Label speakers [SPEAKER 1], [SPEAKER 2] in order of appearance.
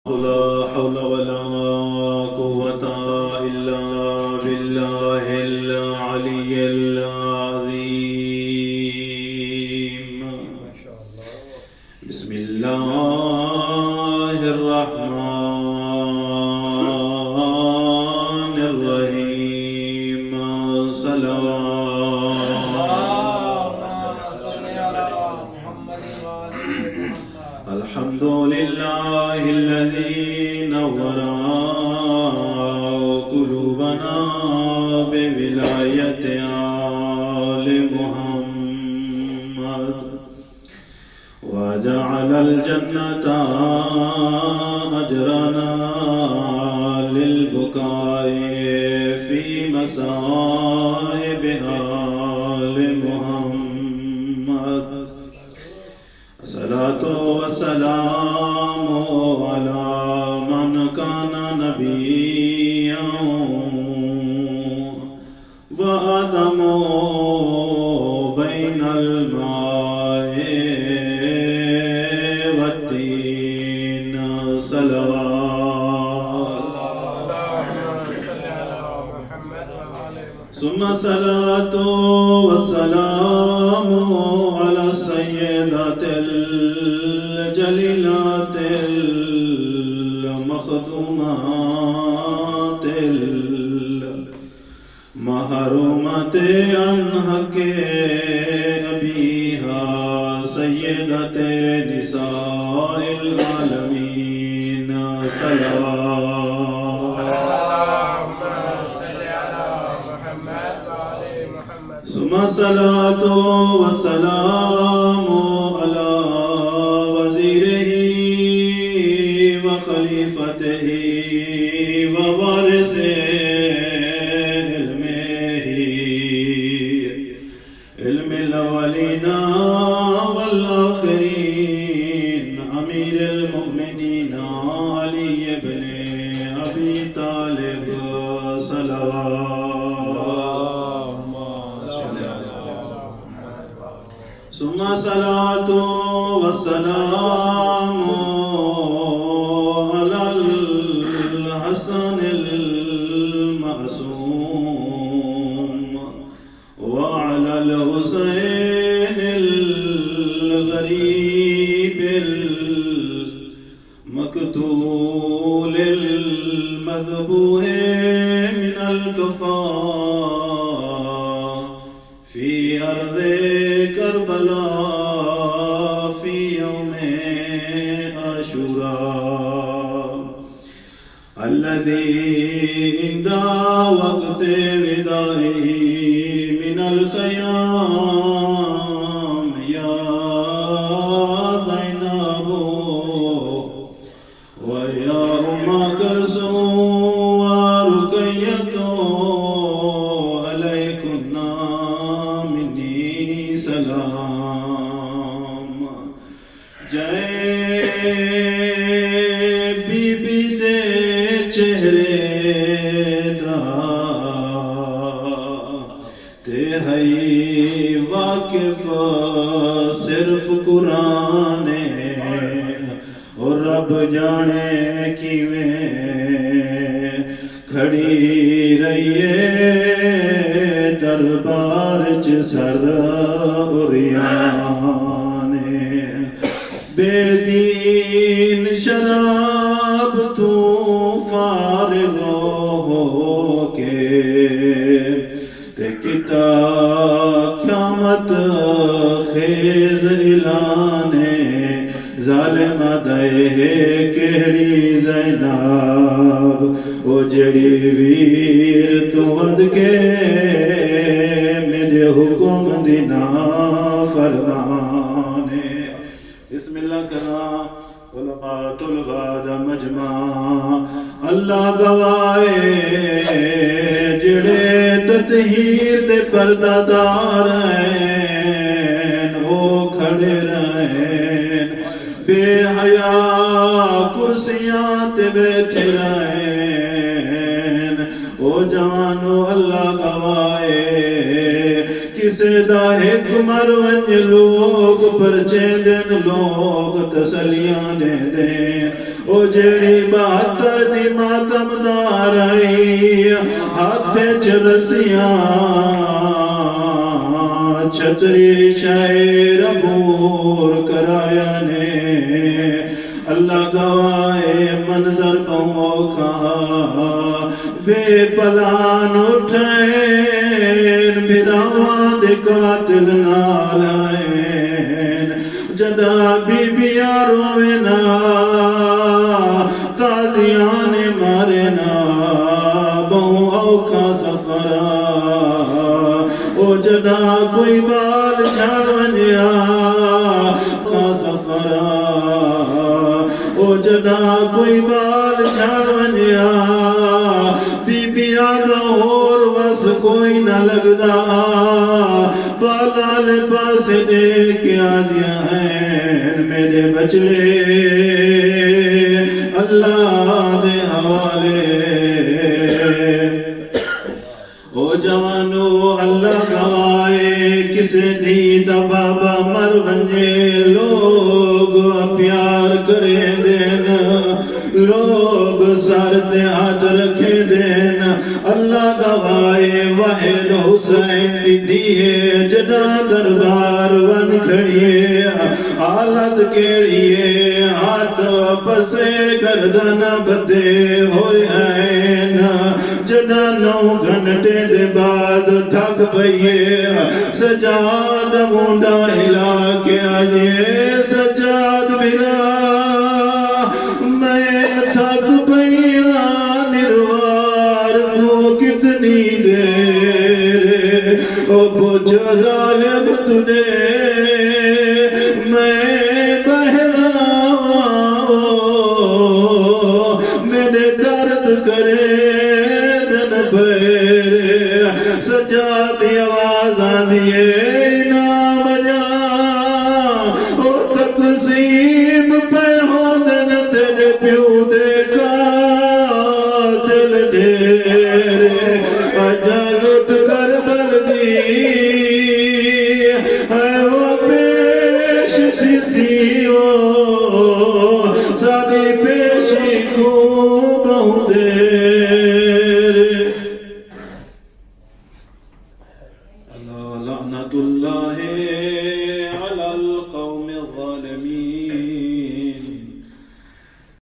[SPEAKER 1] لا حول ولا قوة إلا بالله العلي العظيم. بسم الله الرحمن الرحيم. الحمد لله الذي نور قلوبنا بولاية آل محمد وجعل الجنة أجرنا للبكاء في مصائب آل محمد. الصلاة والسلام على من كان نبيا وآدم بين الماء والطين. ثم الصلاة والسلام على السيدات الجليلات المخدومات المحرومات عن حق أبيها سيدة نساء العالمين. ثم الصلاة والسلام على وزيره وخليفته ووارث علمه علم الأولين والآخرين أمير المؤمنين علي بن أبي طالب ثم الصلاة والسلام على الحسن المعصوم وعلى الحسين الغريب المقتول المذبوح من الكفار في أرض كربلاء في يوم عاشوراء الذي عند وقت وداعه من الخيام يا زينب ويا أم كلثوم ورقية عليكن مني سلام. जय बीबी दे चेहरे दा ते है वाकिफ सिर्फ कुरान और रब जाने किवें खड़ी रहिए दरबार च सर उरियाने बेदीन शराब तू फारिग हो के ते किता क़यामत खेज इलाने ज़ालिम दे केड़ी ज़ैनब ओ जड़ी वीर तू वध के मेरे हुक्म दी नाफरमाने. बिस्मिल्लाह करा उलमातुल बाद मजमा अल्लाह गवाए जेड़े ततहीर दे पर्दादार हैं वो खड़े रहें बेहया कुर्सियां ते बैठे रहें ओ जवानो अल्लाह गवाए किस किसे दा एक मर वंज लोग परचे दिन लोग तसलियां दे दे ओ जेड़ी 72 दी मातमदार आई हाथ च रसियां छतरी शायर अबूर कराया ने अल्लाह गवाए मंजर बहुखा बेपलान उठैन बिरावां दे कातिल नाल आएन जदा बीबियां रोवे ना ताजियां ने मारे ना बहु औखा सफरा ओ जदा कोई बाल छड़ वंजिया का सफरा ओ जदा कोई बाल छड़ वंजिया बीबियां दा होर वस कोई न लगदा बालाल पासे दे क्या दिया है मेरे बचड़े अल्लाह दे हवाले ओ जवानो अल्लाह गवाए किसे दी दा बाबा मर वंजे लोग प्यार करे देन लोग सर ते हाथ रखे देन अल्लाह गवाए वाहिद हुसैन दी दिए जदा दरबार वन खड़िए हालत केड़िए हाथ पसे गर्दन बदे होए हैं जदा 9 घंटे दे बाद थक पइए सजाद मुंडा हिला के आजे सजाद बिना मैं थक पइया निर्वार को कितनी देर ओ पुछ जालिम तूने मैं बहरावा मेरे दर्द करे सजादी आवाज आंदी नाम जा ओ तकसीर